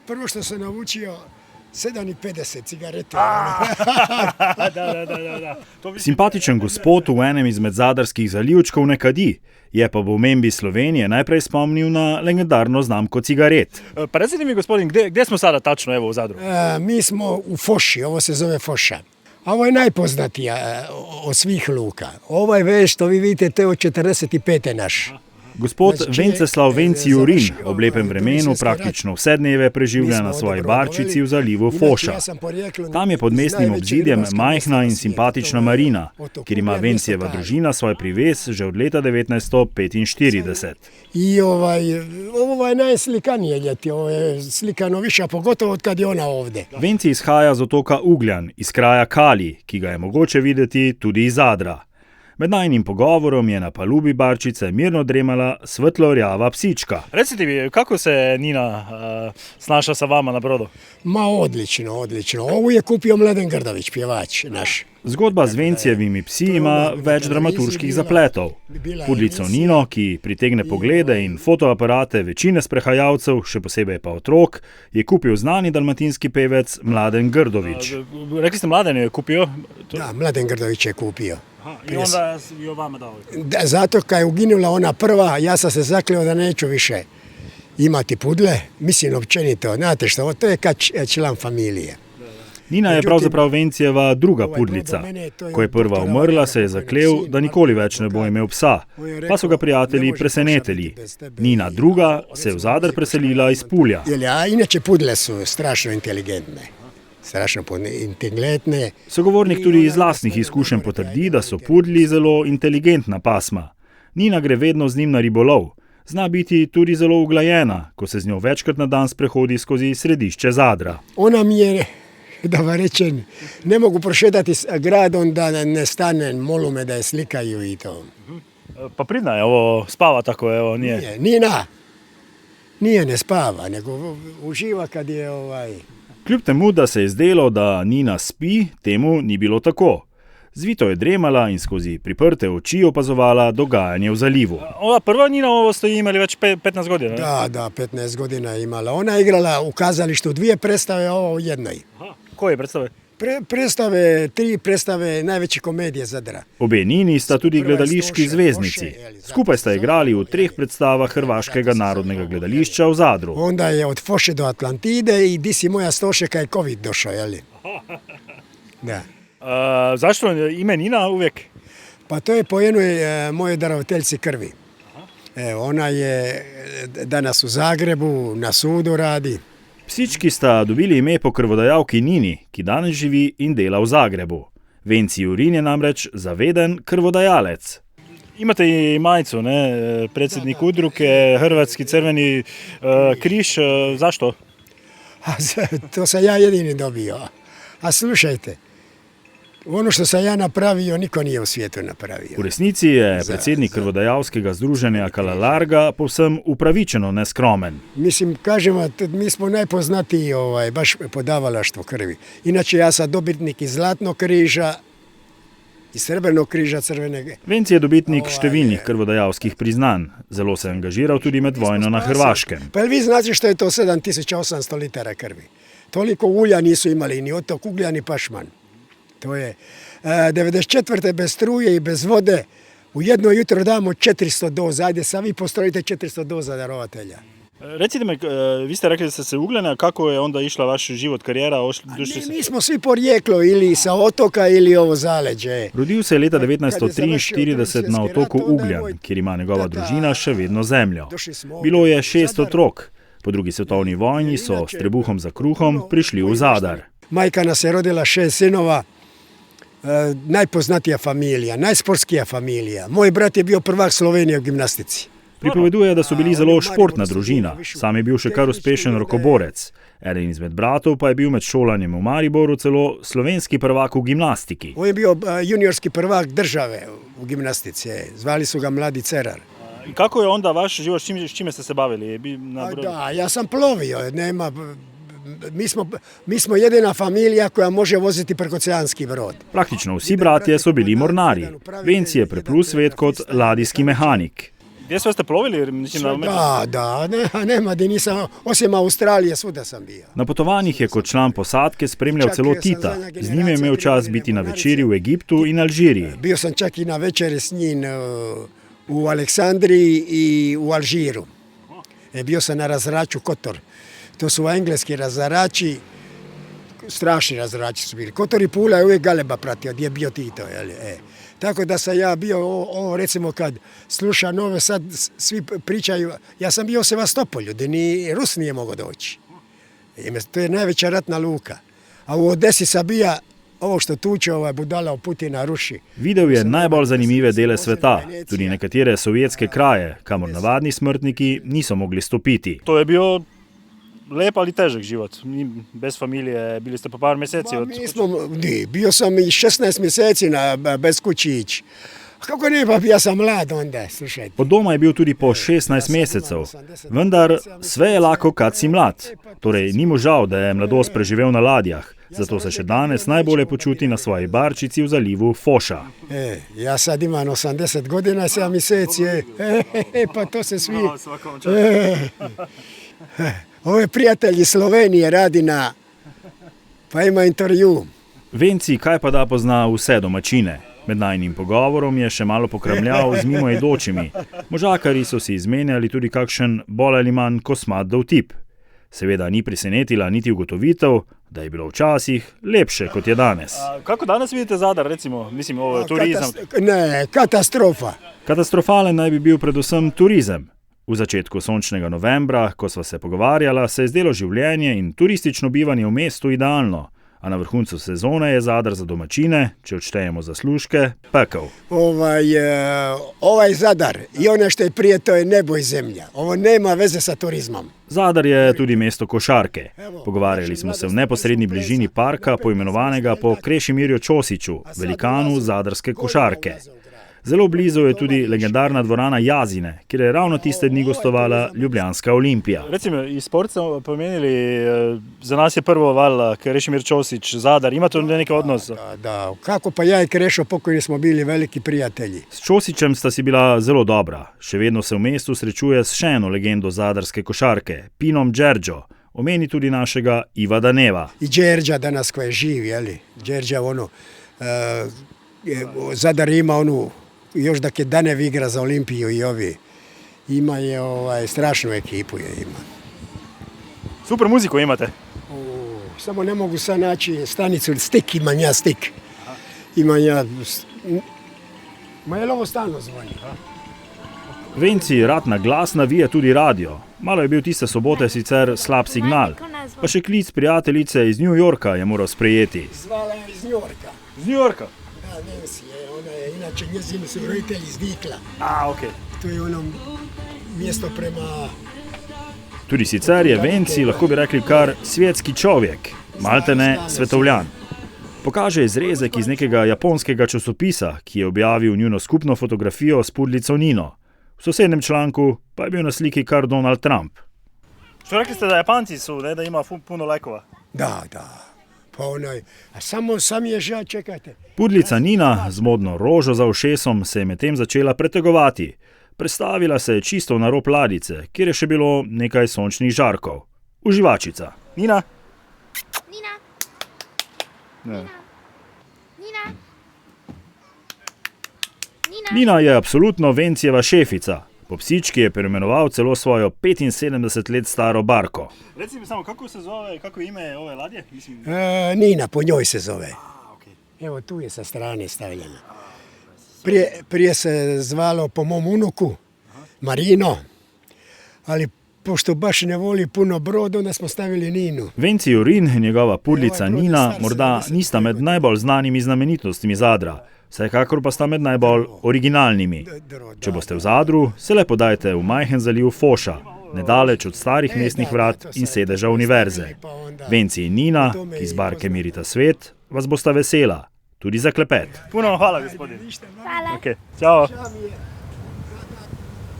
Prvo što sam naučio, 7,50 cigarete. Simpatičen gospod v enem izmed zadarskih zalivčkov ne kadi, je pa v omembi Slovenije najprej spomnil na legendarno znamko cigaret. Pa recite mi, gospodin, gdje smo sada tačno evo u Zadru? Mi smo u Foši, ovo se zove Foša. A ovo je najpoznatija od svih luka. Ovaj veš, što vi vidite, to je od 45. naš. Gospod Venceslav Venci Jurin ob lepem vremenu praktično vse dneve preživlja na svoji barčici v zalivu Foša. Tam je pod mestnim obzidjem majhna in simpatična marina, kjer ima Vencijeva družina svoj privez že od leta 1945. I ovo je najslikanije ljeti, ovo je slikano više, pogotovo od kad je ona ovdje. Venci izhaja z otoka Ugljan, iz kraja Kali, ki ga je mogoče videti tudi iz Zadra. Med najnim pogovorom je na palubi barčice mirno dremala svetlo-rjava psička. Recite mi, kako se Nina snaša sa vama na brodu? Ma odlično. Ovu je kupio Mladen Grdović, pjevač naš. Zgodba z Vencijevimi psi ima več dramaturških zapletov. Pudlico Nino, ki pritegne poglede in fotoaparate večine sprehajalcev, še posebej pa otrok, je kupil znani dalmatinski pevec Mladen Grdović. Rekli ste, Mladen je kupio? Da, Mladen Grdović je kupio. I onda je vama dao? Zato kad je uginula ona prva, ja sam se zakleo da neću više imati pudle. Mislim općenito, znate što, to je kad član familije. Nina je pravzaprav Vencijeva druga pudlica. Ko je prva umrla, se je zaklel, da nikoli več ne bo imel psa, pa so ga prijatelji presenetili. Nina druga se je v Zadar preselila iz Pulja. A inače pudle su strašno inteligentne. Sogovornik tudi iz lastnih izkušenj potrdi, da so pudli zelo inteligentna pasma. Nina gre vedno z njim na ribolov. Zna biti tudi zelo uglajena, ko se z njo večkrat na dan sprehodi skozi središče Zadra. Ona mi je, da vam rečem, ne mogu prošetati s gradom da ne stane, molu me da je slikaju i to. Pa pridna je, ovo spava tako, evo, nije? Nina, nije ne spava, nego uživa kad je Kljub temu, da se je zdelo, da Nina spi, temu ni bilo tako. Zvito je dremala in skozi priprte oči opazovala dogajanje v zalivu. Ova prva Nina, ovo ste imali već 15 godina? Da, 15 godina je imala. Ona je igrala u kazalištu 2 predstave, ovo u jednoj. Koje predstave? Tri predstave najveće komedije Zadra. Obe Nini sta tudi gledališki zvezdnici. Skupaj sta igrali v 3 predstavah Hrvaškega narodnega gledališča v Zadru. Onda je od Foše do Atlantide i di si moja Stoše kad je COVID došao, jeli? Da. Zašto ime Nina uvijek? Pa to je po jednoj moje darovateljci krvi. Ona je danas u Zagrebu, na sudu radi. Psički sta dobili ime po krvodajalki Nini, ki danes živi in dela v Zagrebu. Venci Jurin je namreč zaveden krvodajalec. Imate i majicu, ne? Predsjednik udruge, Hrvatski crveni križ, zašto? To sam ja jedini dobio. A slušajte, ono što sam ja napravio, niko nije u svijetu napravio. V resnici je predsednik krvodajalskega združenja Kala Larga povsem upravičeno neskromen. Mislim, kažemo, mi smo najpoznatiji baš podavalaštvo krvi. Inače, ja sam dobitnik iz Zlatnog križa, iz Srebrnog križa crvenega. Venci je dobitnik številnih krvodajalskih priznanj. Zelo se je angažiral tudi med vojno na Hrvaškem. Pa vi znate što je to 7800 litara krvi? Toliko ulja nisu imali ni otok Ugljan ni Pašman. To je 94. bez struje i bez vode, u jedno jutro damo 400 doza, ajde sad vi postrojite 400 doza darovatelja. Recite me, vi ste rekli da ste se Ugljana, kako je onda išla vaš život, karijera? Mi smo svi porijeklo ili sa otoka ili ovo zaleđe. Rodil se je leta 1943 na otoku Ugljan, kjer ima njegova družina še vedno zemljo. Bilo je 6 otrok. Po drugi svetovni vojni so s trebuhom za kruhom prišli v Zadar. Majka nas je rodila 6 sinova. Najpoznatija familija, najsportskija familija. Moj brat je bio prvak Slovenije v gimnastici. Pripoveduje, da so bili zelo športna družina. Sam je bil še kar uspešen rokoborec. Eden izmed bratov pa je bil med šolanjem v Mariboru celo slovenski prvak v gimnastiki. On je bio juniorski prvak države v gimnastici. Zvali su ga Mladi Cerar. I kako je onda vaš život, s čime ste se bavili? Da, ja sam plovio, nema... Mi smo jedina familija koja može voziti prekooceanski brod. Praktično vsi bratje so bili mornarji. Venci je preplul svet kot ladijski mehanik. Gdje sve ste plovili? Mislim, Da, nema gdje nisam, osim Australije, svuda sam bio. Na potovanjih je kot član posadke spremljal celo Tita. Z njim je imel čas biti na večeri v Egiptu in Alžiriji. Bio sam čak i na večeri s njim u Aleksandriji i u Alžiru. Bio sam na razraču Kotor. To su engleski razarači, strašni razarači su bili. Kotor i Pula je uvijek Galeba pratio, gdje je bio Tito. Tako da sam ja bio, ovo recimo kad slušam ove sad svi pričaju, ja sam bio u Sevastopolju, gdje ni Rus nije mogao doći. To je najveća ratna luka. A u Odesi sam bio, ovo što tuče budala u Putina ruši. Videl je najbolj zanimive dele sveta, tudi nekatere sovjetske kraje, kamor navadni smrtniki niso mogli stopiti. To je bio lep ali težak život, bez familije, bili ste po par mjeseci. Bio sam i 16 mjeseci bez kućić. Kako ne, pa ja sam mlad onda, slušajte. Od doma je bil tudi po 16 mesecev, vendar sve je lako, kad si mlad. Torej, ni mu žal, da je mladost preživel na ladjah, zato se še danes najbolje počuti na svoji barčici v zalivu Foša. Ja sad imam 80 godina, 7 mjeseci, pa to se svi... Ove prijatelji Slovenije radi pa ima intervju. Venci kaj pa da pozna vse domačine. Med najnim pogovorom je še malo pokramljal z mimoidočimi. Možakari so si izmenjali tudi kakšen bolj ali manj kosmat dovtip. Seveda ni presenetila niti ugotovitev, da je bilo včasih lepše, kot je danes. Kako danes vidite Zadar, recimo, mislim, ovo je turizem? Katastrofa. Katastrofalen naj bi bil predvsem turizem. V začetku sončnega novembra, ko sva se pogovarjala, se je zdelo življenje in turistično bivanje v mestu idealno, a na vrhuncu sezone je Zadar za domačine, če odštejemo zaslužke, pekel. Ovaj Zadar i ono što je prije, to je nebo i zemlja. Ovo nema veze sa turizmom. Zadar je tudi mesto košarke. Pogovarjali smo se v neposredni bližini parka, poimenovanega po Krešimirju Ćosiću, velikanu zadarske košarke. Zelo blizu je tudi legendarna dvorana Jazine, kjer je ravno tiste dni gostovala Ljubljanska Olimpija. Recimo, iz sporta smo pomenili, za nas je prvo val Krešimir Ćosić, Zadar, ima to neki odnos? Da, kako pa ja i Krešo pokojni smo bili veliki prijatelji. S Ćosićem sta si bila zelo dobra. Še vedno se v mestu srečuje s še eno legendo zadarske košarke, Pinom Đerđo. Omeni tudi našega Iva Daneva. I Đerđa danas koja je živ, Đerđa Zadar ima još dok je Danev igra za Olimpiju i ovi, ima je strašnu ekipu ima. Super muziku imate. Samo ne mogu sad naći stanicu, stik imam ja stik. Imam ja... Ma je li ovo stalno zvoni? Venci rad na glas navija tudi radio. Malo je bil tiste sobote sicer slab signal, pa še klic prijateljice iz New Yorka je moral sprejeti. Zvala je iz New Yorka. Iz New Yorka? Da, Nancy je, ona je, inače njezini su roditelji iz Dikla. Okej. To je ono mjesto prema... Tudi sicer je Venci, lahko bi rekli kar svetski človek, maltene svetovljan. Pokaže izrezek iz nekega japonskega časopisa, ki je objavil njuno skupno fotografijo s pudlico Nino. V sosednjem članku pa je bil na sliki kar Donald Trump. Što rekli ste, da Japanci su, da ima puno lajkova? Da. Pa sam je žal, čekajte. Pudlica Nina z modno rožo za ušesom se je medtem začela pretegovati. Prestavila se je čisto na rob ladice, kjer je še bilo nekaj sončnih žarkov. Uživačica. Nina? Nina je absolutno Vencijeva šefica. Po psički je preimenoval celo svojo 75 let staro barko. Reci mi samo, kako se zove, kako je ime ove ladje? Nina, po njoj se zove. Evo tu je sa strane stavljena. Prije se zvalo po mom unuku Marino, ali pošto baš ne voli puno brod, onda smo stavili Ninu. Venci Urin in njegova pudlica Nina morda nista med najbolj znanimi znamenitostmi Zadra, vsekakor pa sta med najbolj originalnimi. Če boste v Zadru, se le podajte v majhen zaliv Foša, nedaleč od starih mestnih vrat in sedeža univerze. Venci in Nina, ki z barke mirita svet, vas bosta vesela, tudi za klepet. Puno hvala, gospodin. Hvala. Okay. Ćao.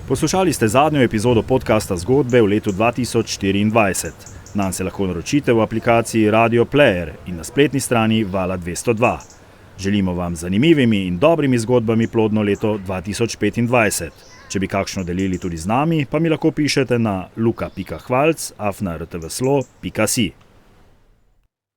Poslušali ste zadnjo epizodo podcasta Zgodbe v letu 2024. Nam se lahko naročite v aplikaciji Radio Player in na spletni strani Vala 202. Želimo vam z zanimivimi in dobrimi zgodbami plodno leto 2025. Če bi kakšno delili tudi z nami, pa mi lahko pišete na luka.hvalc@rtvslo.si.